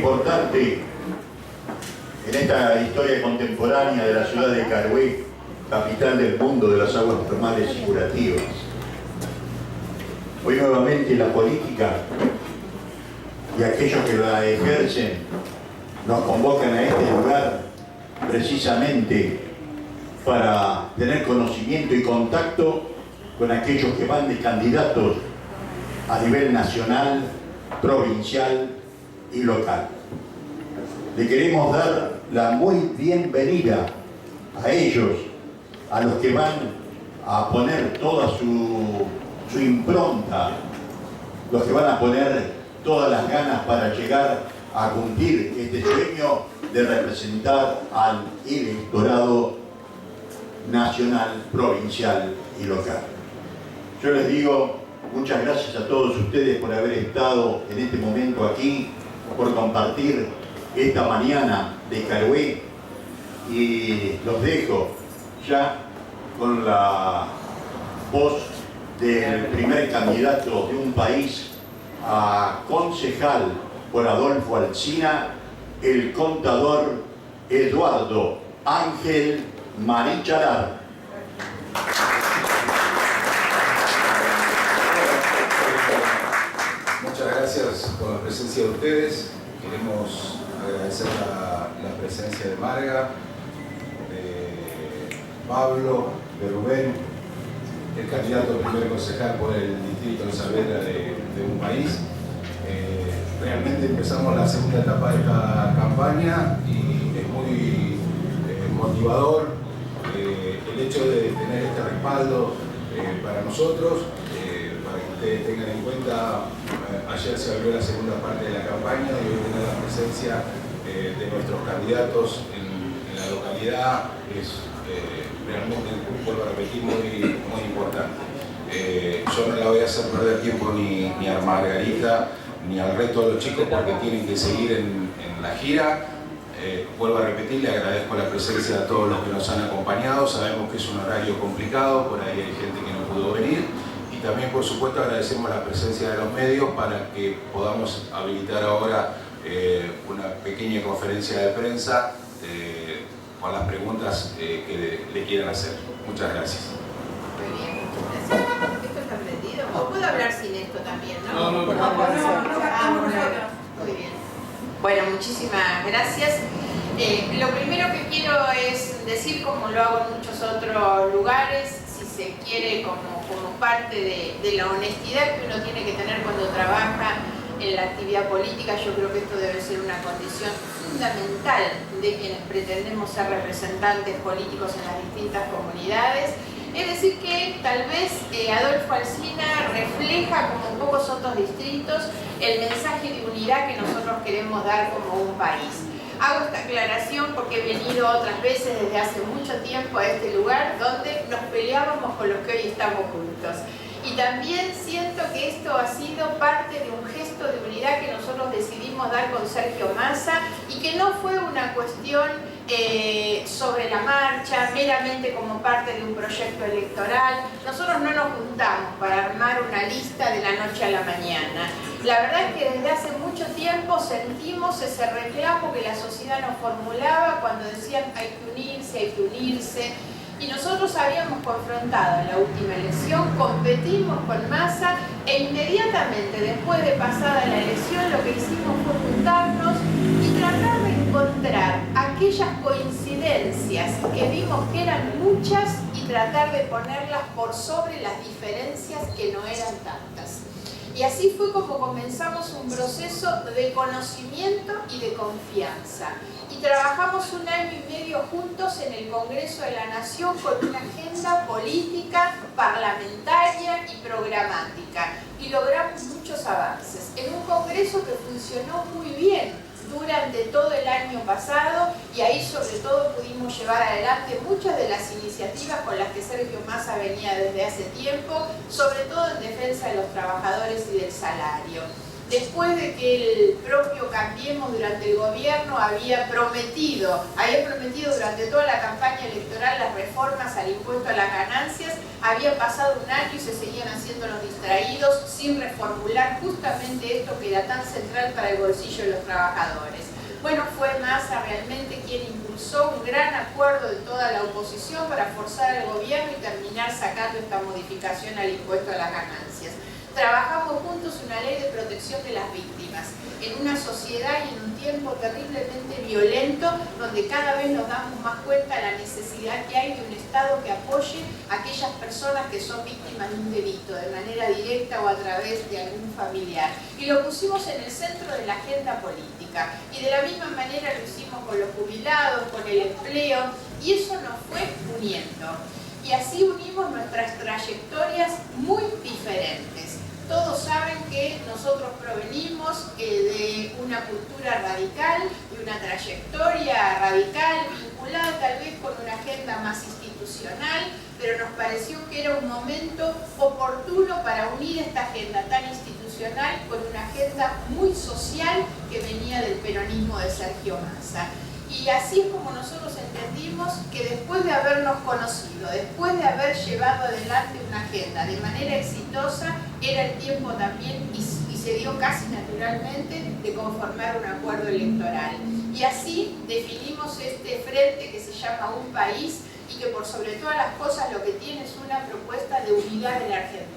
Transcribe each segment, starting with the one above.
importante en esta historia contemporánea de la ciudad de Carué, capital del mundo de las aguas termales y curativas. Hoy nuevamente la política y aquellos que la ejercen nos convocan a este lugar precisamente para tener conocimiento y contacto con aquellos que van de candidatos a nivel nacional, provincial y local. Le queremos dar la muy bienvenida a ellos, a los que van a poner toda su impronta, los que van a poner todas las ganas para llegar a cumplir este sueño de representar al electorado nacional, provincial y local. Yo les digo muchas gracias a todos ustedes por haber estado en este momento aquí, por compartir esta mañana de Carué, y los dejo ya con la voz del primer candidato de un país a concejal por Adolfo Alsina, el contador Eduardo Ángel Marichalar. Muchas gracias por la presencia de ustedes. Queremos agradecer la presencia de Marga, de Pablo, de Rubén, el candidato a primer concejal por el distrito de Saavedra de un país. Realmente empezamos la segunda etapa de esta campaña y es muy motivador el hecho de tener este respaldo para nosotros. Para que ustedes tengan en cuenta, ayer se abrió la segunda parte de la campaña y hoy tener la presencia de nuestros candidatos en la localidad es realmente, vuelvo a repetir, muy importante. Yo no la voy a hacer perder tiempo ni a Margarita ni al resto de los chicos porque tienen que seguir en la gira. Vuelvo a repetir, le agradezco la presencia a todos los que nos han acompañado. Sabemos que es un horario complicado, por ahí hay gente que no pudo venir. Y también, por supuesto, agradecemos la presencia de los medios para que podamos habilitar ahora una pequeña conferencia de prensa con las preguntas que le quieran hacer. Muchas gracias. Muy bien, muchas gracias. ¿Esto está prendido? ¿O puedo hablar sin esto también, no? No. Muy bien. Bueno, muchísimas gracias. Lo primero que quiero es decir, como lo hago en muchos otros lugares, si se quiere, como parte de la honestidad que uno tiene que tener cuando trabaja en la actividad política. Yo creo que esto debe ser una condición fundamental de quienes pretendemos ser representantes políticos en las distintas comunidades. Es decir que tal vez Adolfo Alsina refleja, como pocos otros distritos, el mensaje de unidad que nosotros queremos dar como un país. Hago esta aclaración porque he venido otras veces desde hace mucho tiempo a este lugar donde nos peleábamos con los que hoy estamos juntos. Y también siento que esto ha sido parte de un gesto de unidad que nosotros decidimos dar con Sergio Massa y que no fue una cuestión sobre la marcha, meramente como parte de un proyecto electoral. Nosotros no nos juntamos para armar una lista de la noche a la mañana. La verdad es que desde hace mucho tiempo sentimos ese reclamo que la sociedad nos formulaba cuando decían hay que unirse, hay que unirse. Y nosotros habíamos confrontado en la última elección, competimos con Massa e inmediatamente después de pasada la elección lo que hicimos fue juntarnos y tratar de encontrar aquellas coincidencias que vimos que eran muchas y tratar de ponerlas por sobre las diferencias que no eran tantas. Y así fue como comenzamos un proceso de conocimiento y de confianza. Y trabajamos 1 año y medio juntos en el Congreso de la Nación con una agenda política, parlamentaria y programática. Y logramos muchos avances. En un Congreso que funcionó muy bien durante todo el año pasado y ahí sobre todo pudimos llevar adelante muchas de las iniciativas con las que Sergio Massa venía desde hace tiempo, sobre todo en defensa de los trabajadores y del salario. después de que el propio Cambiemos durante el gobierno había prometido durante toda la campaña electoral las reformas al impuesto a las ganancias, había pasado un año y se seguían haciendo los distraídos sin reformular justamente esto que era tan central para el bolsillo de los trabajadores. Bueno, fue Massa realmente quien impulsó un gran acuerdo de toda la oposición para forzar al gobierno y terminar sacando esta modificación al impuesto a las ganancias. Trabajamos juntos una ley de protección de las víctimas, en una sociedad y en un tiempo terriblemente violento, donde cada vez nos damos más cuenta de la necesidad que hay de un Estado que apoye a aquellas personas que son víctimas de un delito, de manera directa o a través de algún familiar. Y lo pusimos en el centro de la agenda política. Y de la misma manera lo hicimos con los jubilados, con el empleo, y eso nos fue uniendo. Y así unimos nuestras trayectorias muy diferentes. Todos saben que nosotros provenimos de una cultura radical, de una trayectoria radical, vinculada tal vez con una agenda más institucional, pero nos pareció que era un momento oportuno para unir esta agenda tan institucional con una agenda muy social que venía del peronismo de Sergio Massa. Y así es como nosotros entendimos que después de habernos conocido, después de haber llevado adelante una agenda de manera exitosa, era el tiempo también, y se dio casi naturalmente, de conformar un acuerdo electoral. Y así definimos este frente que se llama Un País y que por sobre todas las cosas lo que tiene es una propuesta de unidad de la Argentina.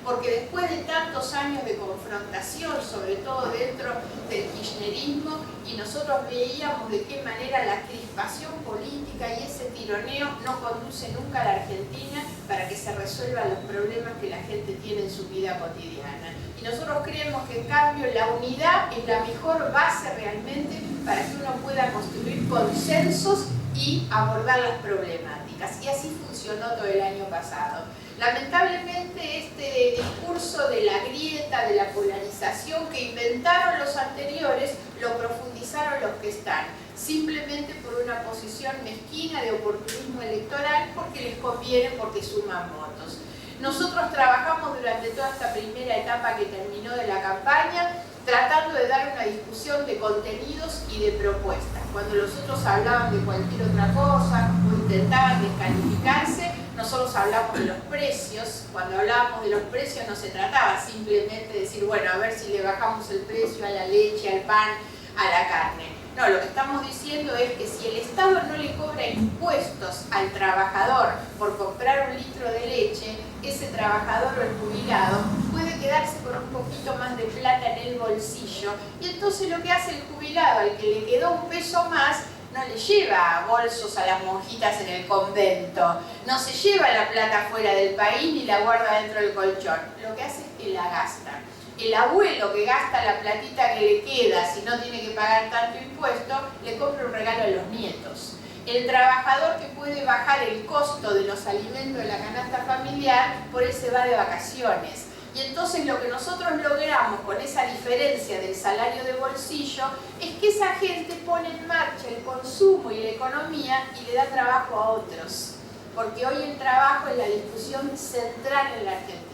Porque después de tantos años de confrontación, sobre todo dentro del kirchnerismo, y nosotros veíamos de qué manera la crispación política y ese tironeo no conduce nunca a la Argentina para que se resuelvan los problemas que la gente tiene en su vida cotidiana. Y nosotros creemos que en cambio la unidad es la mejor base realmente para que uno pueda construir consensos y abordar las problemáticas. Y así funcionó todo el año pasado. Lamentablemente este discurso de la grieta, de la polarización que inventaron los anteriores, lo profundizaron los que están, simplemente por una posición mezquina de oportunismo electoral, porque les conviene, porque suman votos. Nosotros trabajamos durante toda esta primera etapa que terminó de la campaña, tratando de dar una discusión de contenidos y de propuestas. Cuando los otros hablaban de cualquier otra cosa o intentaban descalificarse, nosotros hablamos de los precios. Cuando hablábamos de los precios no se trataba simplemente de decir, bueno, a ver si le bajamos el precio a la leche, al pan, a la carne. No, lo que estamos diciendo es que si el Estado no le cobra impuestos al trabajador por comprar un litro de leche, ese trabajador o el jubilado puede quedarse con un poquito más de plata en el bolsillo. Y entonces lo que hace el jubilado, al que le quedó un peso más, no le lleva bolsos a las monjitas en el convento, no se lleva la plata fuera del país ni la guarda dentro del colchón. Lo que hace es que la gasta. El abuelo que gasta la platita que le queda si no tiene que pagar tanto impuesto, le compra un regalo a los nietos. El trabajador que puede bajar el costo de los alimentos de la canasta familiar, por él se va de vacaciones. Y entonces lo que nosotros logramos con esa diferencia del salario de bolsillo es que esa gente pone en marcha el consumo y la economía y le da trabajo a otros. Porque hoy el trabajo es la discusión central en la Argentina.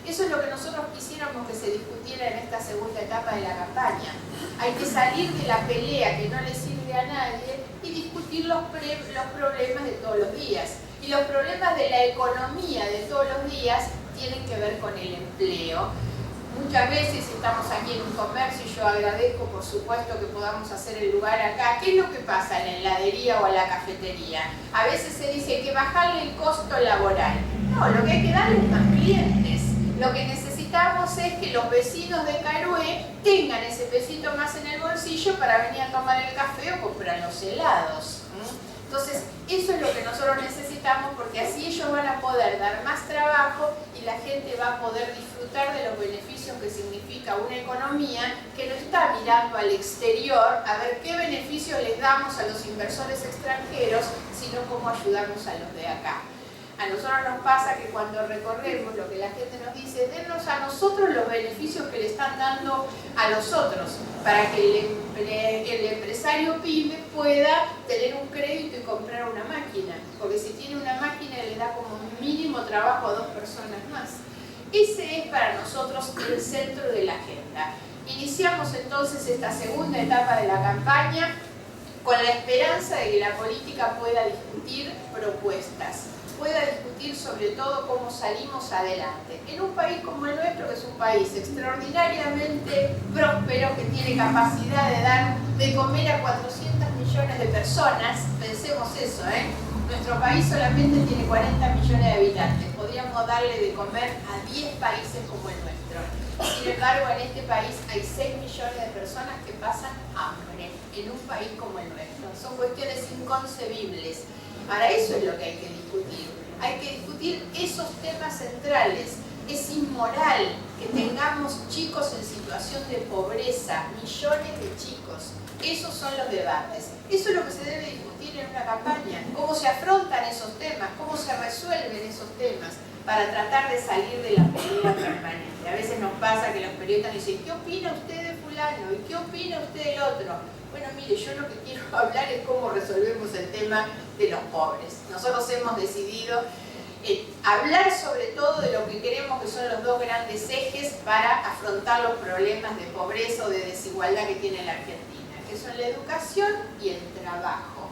Eso es lo que nosotros quisiéramos que se discutiera en esta segunda etapa de la campaña. Hay que salir de la pelea que no le sirve a nadie y discutir los problemas de todos los días. Y los problemas de la economía de todos los días tienen que ver con el empleo. Muchas veces estamos aquí en un comercio y yo agradezco por supuesto que podamos hacer el lugar acá. ¿Qué es lo que pasa en la heladería o en la cafetería? A veces se dice que bajarle el costo laboral. No, lo que hay que darle es más clientes. Lo que necesitamos es que los vecinos de Carué tengan ese pesito más en el bolsillo para venir a tomar el café o comprar los helados. Entonces, eso es lo que nosotros necesitamos porque así ellos van a poder dar más trabajo y la gente va a poder disfrutar de los beneficios que significa una economía que no está mirando al exterior a ver qué beneficios les damos a los inversores extranjeros, sino cómo ayudamos a los de acá. A nosotros nos pasa que cuando recorremos lo que la gente nos dice, dennos a nosotros los beneficios que le están dando a los otros, para que el empresario pyme pueda tener un crédito y comprar una máquina, porque si tiene una máquina le da como mínimo trabajo a 2 personas más. Ese es para nosotros el centro de la agenda. Iniciamos entonces esta segunda etapa de la campaña con la esperanza de que la política pueda discutir propuestas, pueda discutir sobre todo cómo salimos adelante. En un país como el nuestro, que es un país extraordinariamente próspero, que tiene capacidad de dar de comer a 400 millones de personas, pensemos eso, nuestro país solamente tiene 40 millones de habitantes, podríamos darle de comer a 10 países como el nuestro. Sin embargo, en este país hay 6 millones de personas que pasan hambre en un país como el nuestro. Son cuestiones inconcebibles. Para eso es lo que hay que discutir. Hay que discutir esos temas centrales. Es inmoral que tengamos chicos en situación de pobreza, millones de chicos. Esos son los debates. Eso es lo que se debe discutir en una campaña. Cómo se afrontan esos temas, cómo se resuelven esos temas para tratar de salir de la pelea permanente. A veces nos pasa que los periodistas dicen, ¿qué opina usted de fulano? ¿Y qué opina usted del otro? Bueno, mire, yo lo que quiero hablar es cómo resolvemos el tema de los pobres. Nosotros hemos decidido hablar sobre todo de lo que creemos que son los dos grandes ejes para afrontar los problemas de pobreza o de desigualdad que tiene la Argentina, que son la educación y el trabajo.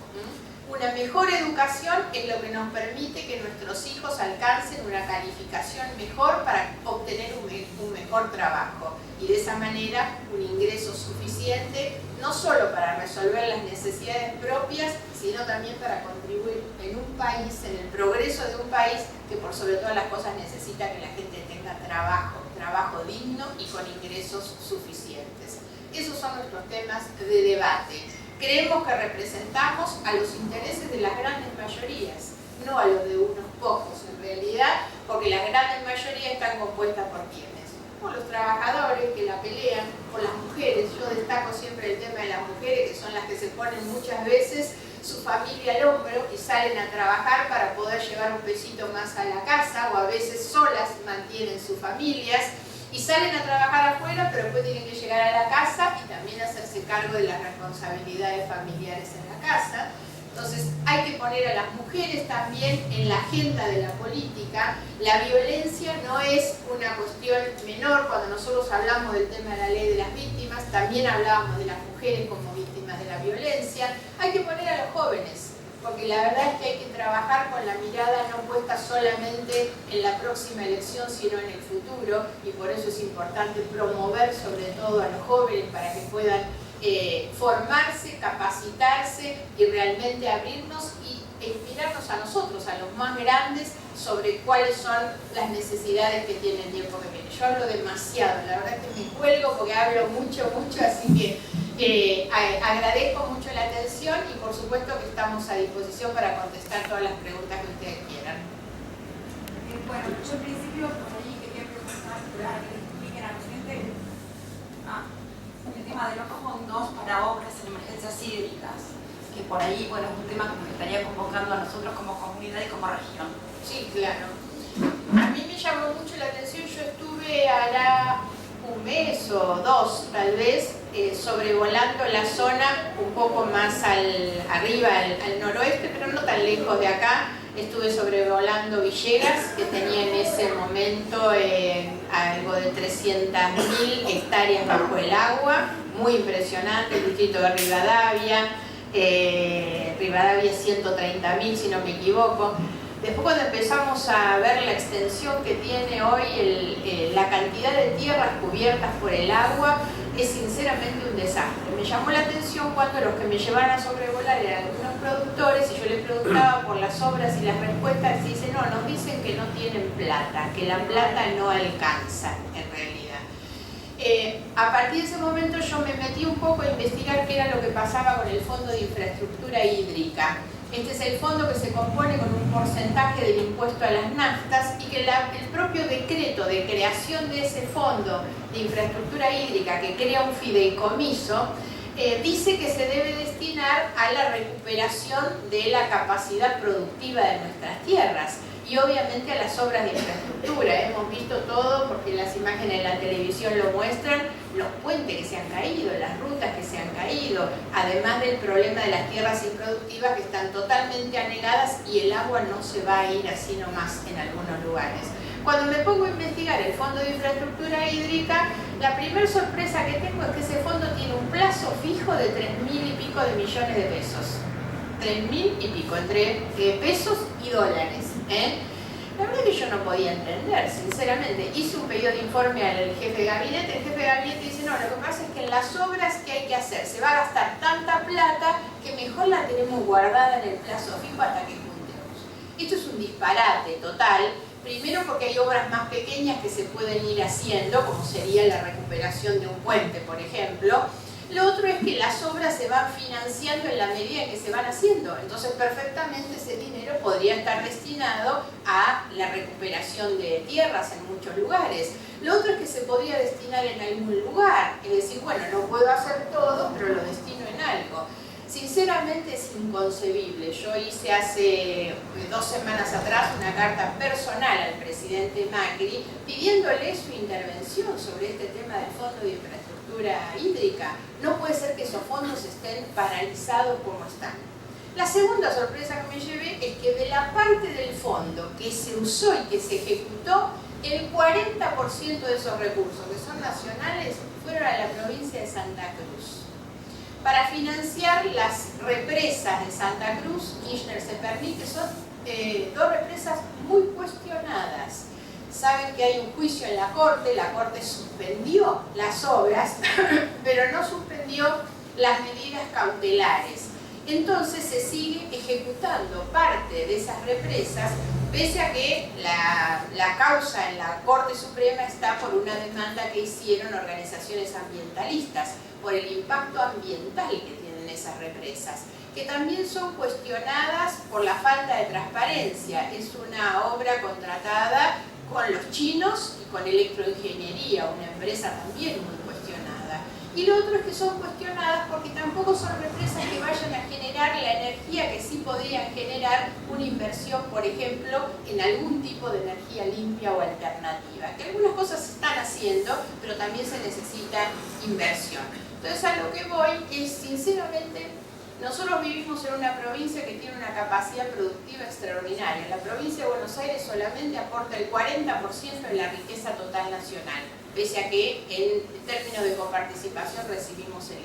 Una mejor educación es lo que nos permite que nuestros hijos alcancen una calificación mejor para obtener un mejor trabajo y de esa manera un ingreso suficiente no solo para resolver las necesidades propias, sino también para contribuir en un país, en el progreso de un país que por sobre todas las cosas necesita que la gente tenga trabajo digno y con ingresos suficientes. Esos son nuestros temas de debate. Creemos que representamos a los intereses de las grandes mayorías, no a los de unos pocos en realidad, porque las grandes mayorías están compuestas por quienes, por los trabajadores que la pelean, por las mujeres. Yo destaco siempre el tema de las mujeres, que son las que se ponen muchas veces su familia al hombro y salen a trabajar para poder llevar un pesito más a la casa, o a veces solas mantienen sus familias y salen a trabajar afuera, pero después tienen que llegar a la casa y también hacerse cargo de las responsabilidades familiares en la casa. Entonces hay que poner a las mujeres también en la agenda de la política. La violencia no es una cuestión menor. Cuando nosotros hablamos del tema de la ley de las víctimas, también hablábamos de las mujeres como víctimas de la violencia. Hay que poner a los jóvenes, porque la verdad es que hay que trabajar con la mirada no puesta solamente en la próxima elección, sino en el futuro, y por eso es importante promover sobre todo a los jóvenes para que puedan formarse, capacitarse y realmente abrirnos e inspirarnos a nosotros, a los más grandes, sobre cuáles son las necesidades que tiene el tiempo que viene. Yo hablo demasiado, la verdad es que me cuelgo porque hablo mucho, así que agradezco mucho la atención y por supuesto que estamos a disposición para contestar todas las preguntas que ustedes quieran. Bueno, yo al principio por ahí quería preguntar para que le expliquen a la gente el tema de los fondos para obras en emergencias hídricas, que por ahí, bueno, es un tema que nos estaría convocando a nosotros como comunidad y como región. Sí, claro. A mí me llamó mucho la atención, yo estuve hará un mes o dos tal vez, sobrevolando la zona un poco más arriba, al noroeste, pero no tan lejos de acá. Estuve sobrevolando Villegas, que tenía en ese momento algo de 300.000 hectáreas bajo el agua, muy impresionante, el distrito de Rivadavia 130.000 si no me equivoco. Después cuando empezamos a ver la extensión que tiene hoy, la cantidad de tierras cubiertas por el agua, es sinceramente un desastre. Me llamó la atención cuando los que me llevaron a sobrevolar eran algunos productores y yo les preguntaba por las obras y las respuestas y dicen, no, nos dicen que no tienen plata, que la plata no alcanza en realidad. A partir de ese momento yo me metí un poco a investigar qué era lo que pasaba con el Fondo de Infraestructura Hídrica. Este es el fondo que se compone con un porcentaje del impuesto a las naftas y que el propio decreto de creación de ese fondo de infraestructura hídrica que crea un fideicomiso dice que se debe destinar a la recuperación de la capacidad productiva de nuestras tierras y obviamente a las obras de infraestructura. Hemos visto todo porque las imágenes de la televisión lo muestran, los puentes que se han caído, las rutas que se han caído, además del problema de las tierras improductivas que están totalmente anegadas y el agua no se va a ir así nomás en algunos lugares. Cuando me pongo a investigar el Fondo de Infraestructura Hídrica, la primera sorpresa que tengo es que ese fondo tiene un plazo fijo de 3.000 y pico de millones de pesos. 3.000 y pico, entre pesos y dólares. La verdad es que yo no podía entender, sinceramente. Hice un pedido de informe al jefe de gabinete. El jefe de gabinete dice, no, lo que pasa es que en las obras que hay que hacer se va a gastar tanta plata que mejor la tenemos guardada en el plazo fijo hasta que juntemos. Esto es un disparate total. Primero porque hay obras más pequeñas que se pueden ir haciendo, como sería la recuperación de un puente, por ejemplo. Lo otro es que las obras se van financiando en la medida en que se van haciendo. Entonces, perfectamente ese dinero podría estar destinado a la recuperación de tierras en muchos lugares. Lo otro es que se podría destinar en algún lugar. Es decir, bueno, no puedo hacer todo, pero lo destino en algo. Sinceramente es inconcebible. Yo hice hace 2 semanas atrás una carta personal al presidente Macri pidiéndole su intervención sobre este tema del Fondo de Infraestructura Hídrica. No puede ser que esos fondos estén paralizados como están. La segunda sorpresa que me llevé es que de la parte del fondo que se usó y que se ejecutó, el 40% de esos recursos que son nacionales fueron a la provincia de Santa Cruz. Para financiar las represas de Santa Cruz, Kirchner se permite, son 2 represas muy cuestionadas. Saben que hay un juicio en la Corte suspendió las obras, pero no suspendió las medidas cautelares. Entonces se sigue ejecutando parte de esas represas, pese a que la causa en la Corte Suprema está por una demanda que hicieron organizaciones ambientalistas, por el impacto ambiental que tienen esas represas, que también son cuestionadas por la falta de transparencia. Es una obra contratada con los chinos y con Electroingeniería, una empresa también muy cuestionada. Y lo otro es que son cuestionadas porque tampoco son represas que vayan a generar la energía que sí podrían generar una inversión, por ejemplo, en algún tipo de energía limpia o alternativa. Que algunas cosas se están haciendo, pero también se necesita inversión. Entonces a lo que voy es, sinceramente, nosotros vivimos en una provincia que tiene una capacidad productiva extraordinaria. La provincia de Buenos Aires solamente aporta el 40% de la riqueza total nacional, pese a que en términos de coparticipación recibimos el 19%.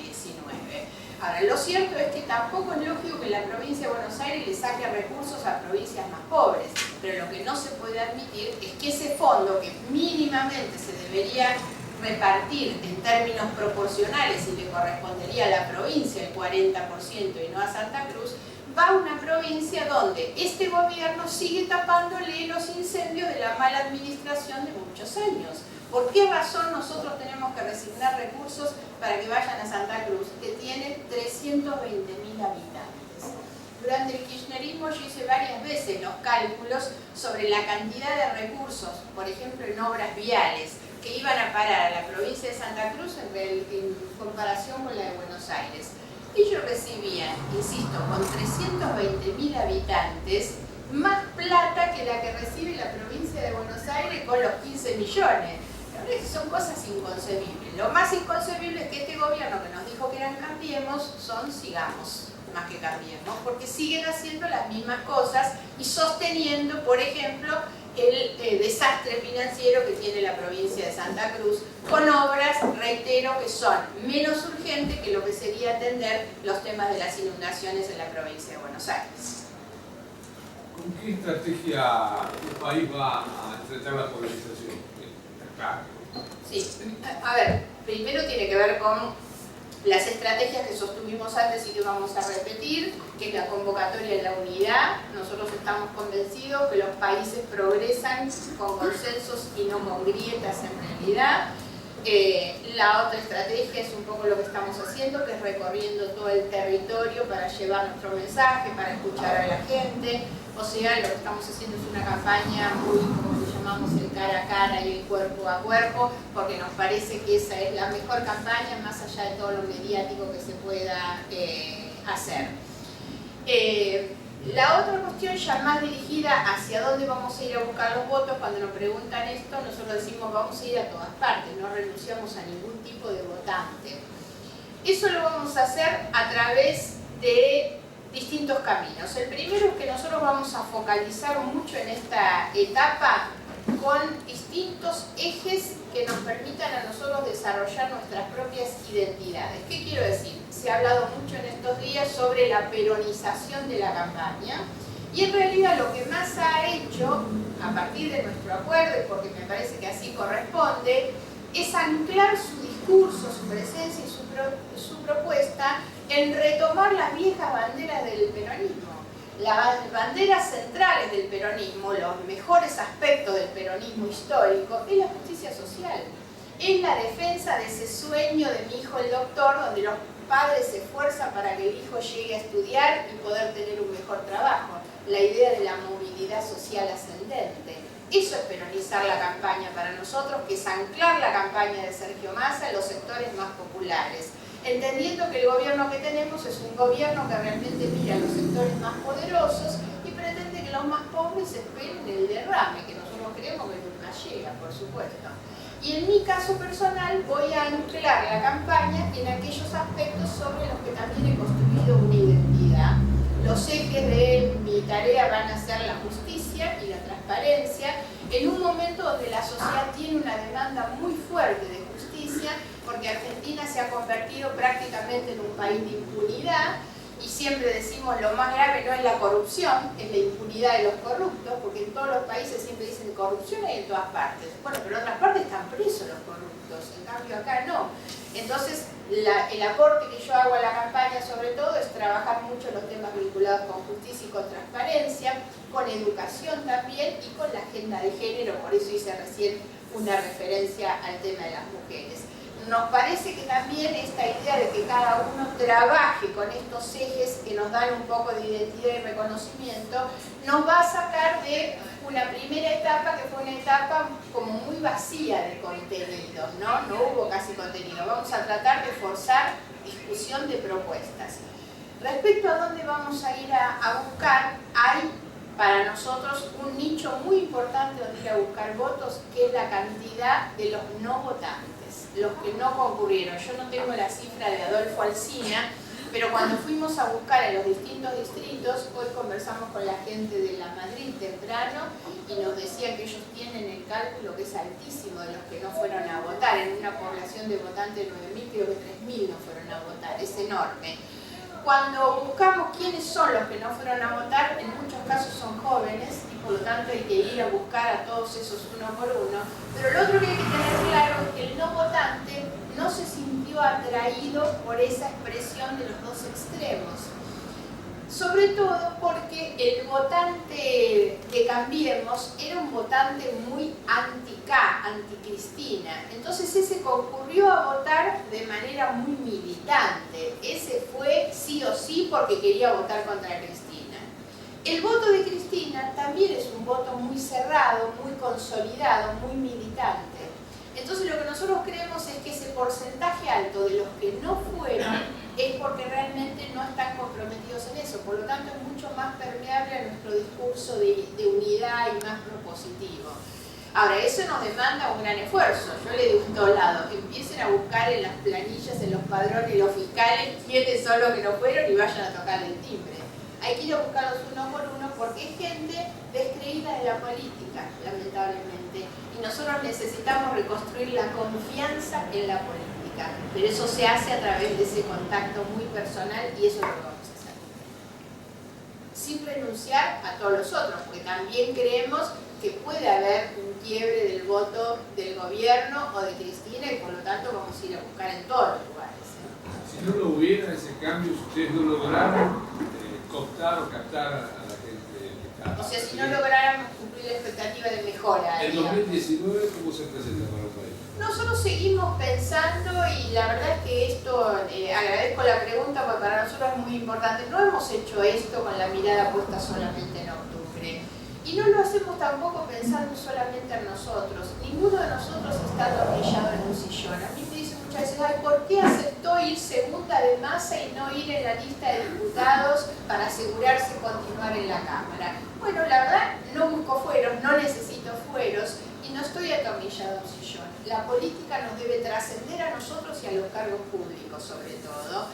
Ahora, lo cierto es que tampoco es lógico que la provincia de Buenos Aires le saque recursos a provincias más pobres, pero lo que no se puede admitir es que ese fondo, que mínimamente se debería repartir en términos proporcionales y le correspondería a la provincia el 40% y no a Santa Cruz, va a una provincia donde este gobierno sigue tapándole los incendios de la mala administración de muchos años. ¿Por qué razón nosotros tenemos que resignar recursos para que vayan a Santa Cruz, que tiene 320.000 habitantes? Durante el kirchnerismo yo hice varias veces los cálculos sobre la cantidad de recursos, por ejemplo en obras viales, que iban a parar a la provincia de Santa Cruz en comparación con la de Buenos Aires. Y yo recibía, insisto, con 320.000 habitantes, más plata que la que recibe la provincia de Buenos Aires con los 15 millones. La verdad es que son cosas inconcebibles. Lo más inconcebible es que este gobierno que nos dijo que eran cambiemos, son sigamos, más que cambiemos, porque siguen haciendo las mismas cosas y sosteniendo, por ejemplo, el desastre financiero que tiene la provincia de Santa Cruz, con obras, reitero, que son menos urgentes que lo que sería atender los temas de las inundaciones en la provincia de Buenos Aires. ¿Con qué estrategia el país va a enfrentar la polarización? Claro. Sí, a ver, primero tiene que ver con las estrategias que sostuvimos antes y que vamos a repetir, que es la convocatoria de la unidad. Nosotros estamos convencidos que los países progresan con consensos y no con grietas en realidad. La otra estrategia es un poco lo que estamos haciendo, que es recorriendo todo el territorio para llevar nuestro mensaje, para escuchar a la gente. O sea, lo que estamos haciendo es una campaña muy, como le llamamos, el cara a cara y el cuerpo a cuerpo, porque nos parece que esa es la mejor campaña, más allá de todo lo mediático que se pueda hacer. La otra cuestión ya más dirigida hacia dónde vamos a ir a buscar los votos. Cuando nos preguntan esto, nosotros decimos vamos a ir a todas partes, no renunciamos a ningún tipo de votante. Eso lo vamos a hacer a través de distintos caminos. El primero es que nosotros vamos a focalizar mucho en esta etapa con distintos ejes que nos permitan a nosotros desarrollar nuestras propias identidades. ¿Qué quiero decir? Se ha hablado mucho en estos días sobre la peronización de la campaña, y en realidad lo que más ha hecho, a partir de nuestro acuerdo, y porque me parece que así corresponde, es anclar su discurso, su presencia y su propuesta en retomar las viejas banderas del peronismo. Las banderas centrales del peronismo, los mejores aspectos del peronismo histórico, es la justicia social. Es la defensa de ese sueño de mi hijo el doctor, donde los padres se esfuerzan para que el hijo llegue a estudiar y poder tener un mejor trabajo. La idea de la movilidad social ascendente. Eso es peronizar la campaña para nosotros, que es anclar la campaña de Sergio Massa en los sectores más populares, entendiendo que el gobierno que tenemos es un gobierno que realmente mira a los sectores más poderosos y pretende que los más pobres esperen el derrame, que nosotros creemos que nunca llega, por supuesto. Y en mi caso personal voy a anclar la campaña en aquellos aspectos sobre los que también he construido una identidad. Los ejes de mi tarea van a ser la justicia y la transparencia, en un momento donde la sociedad tiene una demanda muy fuerte de justicia, porque Argentina se ha convertido prácticamente en un país de impunidad, y siempre decimos lo más grave no es la corrupción, es la impunidad de los corruptos, porque en todos los países siempre dicen corrupción hay en todas partes. Bueno, pero en otras partes están presos los corruptos, en cambio acá no. Entonces, el aporte que yo hago a la campaña sobre todo es trabajar mucho los temas vinculados con justicia y con transparencia, con educación también y con la agenda de género, por eso hice recién una referencia al tema de las mujeres. Nos parece que también esta idea de que cada uno trabaje con estos ejes que nos dan un poco de identidad y reconocimiento, nos va a sacar de una primera etapa que fue una etapa como muy vacía de contenidos, ¿no? No hubo casi contenido. Vamos a tratar de forzar discusión de propuestas. Respecto a dónde vamos a ir a buscar, hay para nosotros un nicho muy importante donde ir a buscar votos, que es la cantidad de los no votantes, los que no concurrieron. Yo no tengo la cifra de Adolfo Alsina, pero cuando fuimos a buscar en los distintos distritos, hoy conversamos con la gente de La Madrid temprano y nos decían que ellos tienen el cálculo que es altísimo de los que no fueron a votar. En una población de votantes de 9.000, creo que 3.000 no fueron a votar, es enorme. Cuando buscamos quiénes son los que no fueron a votar, en muchos casos son jóvenes y por lo tanto hay que ir a buscar a todos esos uno por uno. Pero lo otro que hay que tener claro es que el no votante no se sintió atraído por esa expresión de los dos extremos. Sobre todo porque el votante de Cambiemos era un votante muy anti-K, anti-Cristina. Entonces ese concurrió a votar de manera muy militante. Ese fue sí o sí porque quería votar contra Cristina. El voto de Cristina también es un voto muy cerrado, muy consolidado, muy militante. Entonces lo que nosotros creemos es que ese porcentaje alto de los que no fueron es porque realmente no están comprometidos en eso, por lo tanto es mucho más permeable a nuestro discurso de unidad y más propositivo. Ahora, eso nos demanda un gran esfuerzo. Yo le digo en todos lados, empiecen a buscar en las planillas, en los padrones, los fiscales, quiénes son los que no fueron y vayan a tocar el timbre. Hay que ir a buscarlos uno por uno porque es gente descreída de la política, lamentablemente. Y nosotros necesitamos reconstruir la confianza en la política. Pero eso se hace a través de ese contacto muy personal y eso es lo que vamos a hacer. Sin renunciar a todos los otros, porque también creemos que puede haber un quiebre del voto del gobierno o de Cristina y por lo tanto vamos a ir a buscar en todos los lugares. Si no lo hubiera ese cambio, si ustedes no lograron cooptar o captar a la gente que está. O sea, si no lográramos cumplir la expectativa de mejora. ¿El 2019 cómo se presenta para el país? Nosotros seguimos pensando y la verdad es que esto, agradezco la pregunta porque para nosotros es muy importante. No hemos hecho esto con la mirada puesta solamente en octubre. Y no lo hacemos tampoco pensando solamente en nosotros. Ninguno de nosotros está atornillado en un sillón. A mí me dicen muchas veces, ay, ¿por qué aceptó ir segunda de Massa y no ir en la lista de diputados para asegurarse continuar en la Cámara? Bueno, la verdad, no busco fueros, no necesito fueros y no estoy atornillado en un sillón. La política nos debe trascender a nosotros y a los cargos públicos, sobre todo.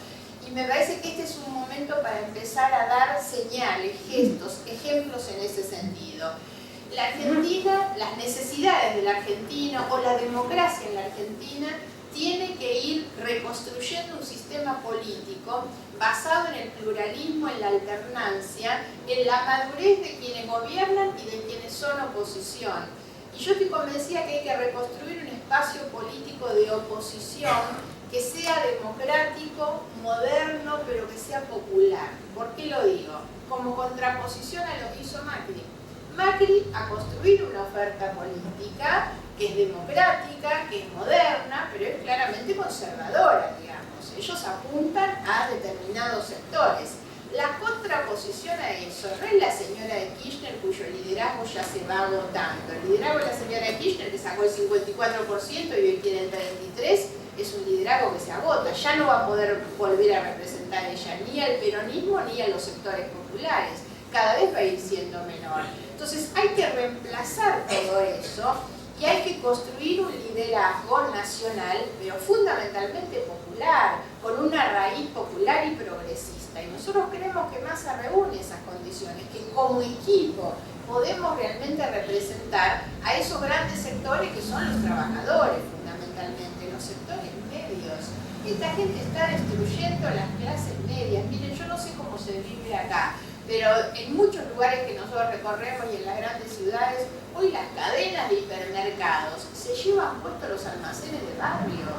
Y me parece que este es un momento para empezar a dar señales, gestos, ejemplos en ese sentido. La Argentina, las necesidades del argentino o la democracia en la Argentina tiene que ir reconstruyendo un sistema político basado en el pluralismo, en la alternancia, en la madurez de quienes gobiernan y de quienes son oposición. Y yo estoy convencida que hay que reconstruir un espacio político de oposición que sea democrático, moderno, pero que sea popular. ¿Por qué lo digo? Como contraposición a lo que hizo Macri. Macri ha construido una oferta política que es democrática, que es moderna, pero es claramente conservadora, digamos. Ellos apuntan a determinados sectores. La contraposición a eso no es la señora de Kirchner, cuyo liderazgo ya se va agotando. El liderazgo de la señora de Kirchner, que sacó el 54% y hoy tiene el 33%, es un liderazgo que se agota. Ya no va a poder volver a representar ella ni al peronismo ni a los sectores populares. Cada vez va a ir siendo menor. Entonces hay que reemplazar todo eso y hay que construir un liderazgo nacional, pero fundamentalmente popular, con una raíz popular y progresista. Y nosotros creemos que Massa reúne esas condiciones, que como equipo podemos realmente representar a esos grandes sectores que son los trabajadores, fundamentalmente, los sectores medios. Esta gente está destruyendo las clases medias. Miren, yo no sé cómo se vive acá, pero en muchos lugares que nosotros recorremos y en las grandes ciudades, hoy las cadenas de hipermercados se llevan puestos los almacenes de barrio.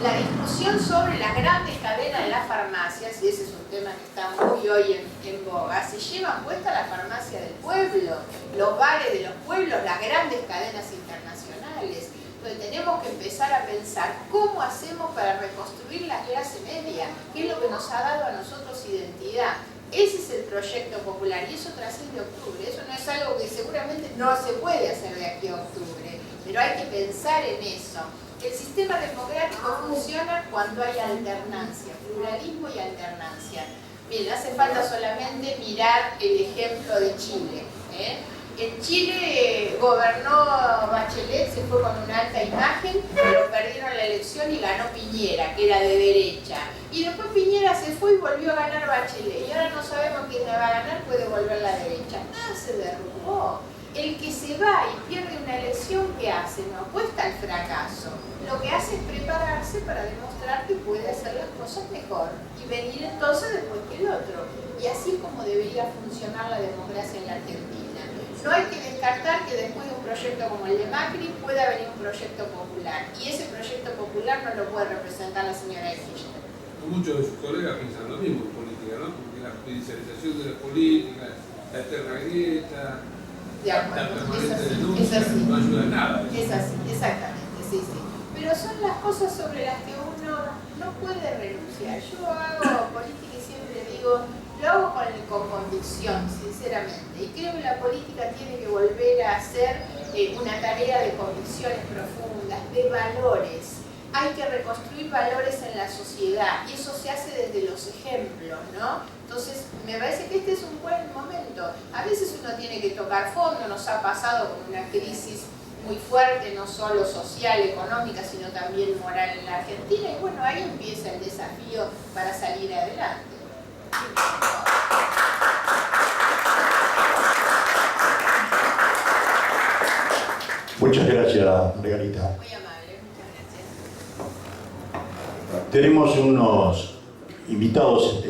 La discusión sobre las grandes cadenas de las farmacias, y ese es un tema que está muy hoy en boga, se llevan puesta la farmacia del pueblo, los bares de los pueblos, las grandes cadenas internacionales. Entonces tenemos que empezar a pensar cómo hacemos para reconstruir la clase media, qué es lo que nos ha dado a nosotros identidad. Ese es el proyecto popular y eso trasciende octubre. Eso no es algo que seguramente no se puede hacer de aquí a octubre, pero hay que pensar en eso. El sistema democrático funciona cuando hay alternancia, pluralismo y alternancia. Bien, hace falta solamente mirar el ejemplo de Chile. En Chile gobernó Bachelet, se fue con una alta imagen, pero perdieron la elección y ganó Piñera, que era de derecha. Y después Piñera se fue y volvió a ganar Bachelet. Y ahora no sabemos quién la va a ganar, puede volver a la derecha. Nada se derrumbó. El que se va y pierde una elección, ¿qué hace? No apuesta al fracaso. Lo que hace es prepararse para demostrar que puede hacer las cosas mejor y venir entonces después que el otro. Y así es como debería funcionar la democracia en la Argentina. No hay que descartar que después de un proyecto como el de Macri pueda venir un proyecto popular. Y ese proyecto popular no lo puede representar la señora de Kirchner. Muchos de sus colegas piensan lo mismo en política, ¿no? Porque la judicialización de la política, la eterna grieta, De acuerdo, la permanente es denuncia, así. no ayuda en nada. Es así, exactamente, sí, sí. Pero son las cosas sobre las que uno no puede renunciar. Yo hago política y siempre digo, lo hago con convicción, sinceramente. Y creo que la política tiene que volver a ser una tarea de convicciones profundas, de valores. Hay que reconstruir valores en la sociedad y eso se hace desde los ejemplos, ¿no? Entonces, me parece que este es un buen momento. A veces uno tiene que tocar fondo, nos ha pasado con una crisis muy fuerte, no solo social, económica, sino también moral en la Argentina, y bueno, ahí empieza el desafío para salir adelante. Muchas gracias, Margarita. Muy amable, muchas gracias. Tenemos unos invitados especiales.